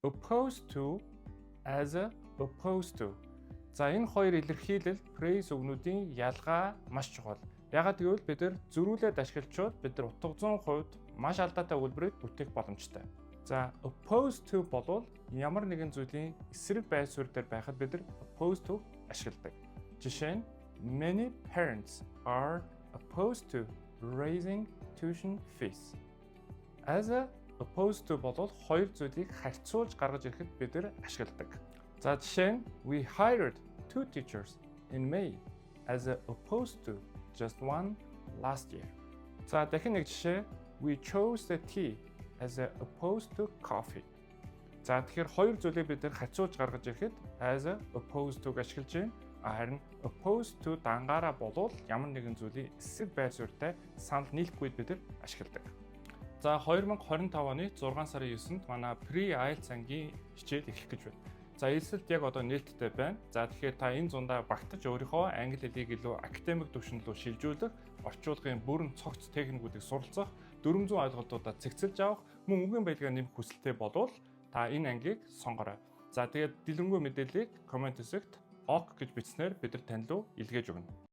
opposed to, as opposed to. За энэ хоёр илэрхийлэл phrase үгнүүдийн ялгаа маш чухал. Ягаад гэвэл бид нар зөрүүлээд ашиглачвал бид нар утга 100% маш алдаатай үйлбэрийг бүтээх боломжтой. За opposed to болвол ямар нэгэн зүйлийн эсрэг байр суурь дээр байхад бид нар opposed to ашигладаг. Жишээ нь many parents are opposed to raising tuition fees. As opposed to болвол хоёр зүйлийг харьцуулж гаргаж ирэхэд бид нар ашигладаг. За жишээ нь we hired 2 teachers in May as opposed to just one last year. За дахин нэг жишээ we chose the tea as opposed to coffee. За тэгэхээр хоёр зүйлийг бид нар харьцуулж гаргаж ирэхэд as opposed to ашиглаж байна. Харин opposed to дангаараа болвол ямар нэгэн зүйлийн эсрэг байр суурьтай санал нийлэхгүй бид нар ашигладаг. За 2025 оны 6 сарын 9-нд манай Pre-IELTS ангийн хичээл эхлэх гэж байна. За элсэлт яг одоо нээлттэй байна. За тэгэхээр та энэ зундаа багтаж өөрийнхөө англи хэлийг илүү академик түвшин рүү шилжүүлэх, орчуулгын бүрэн цогц техникүүдийг суралцах, 400 ойлголтуудаа цэгцэлж авах, мөн үгийн баялгаа нэмэх хүсэлтэй болвол та энэ ангийг сонгорой. За тэгээд дэлгэрэнгүй мэдээллийг комент хэсэгт OK гэж бичснээр бид нар тань руу илгээж өгнө.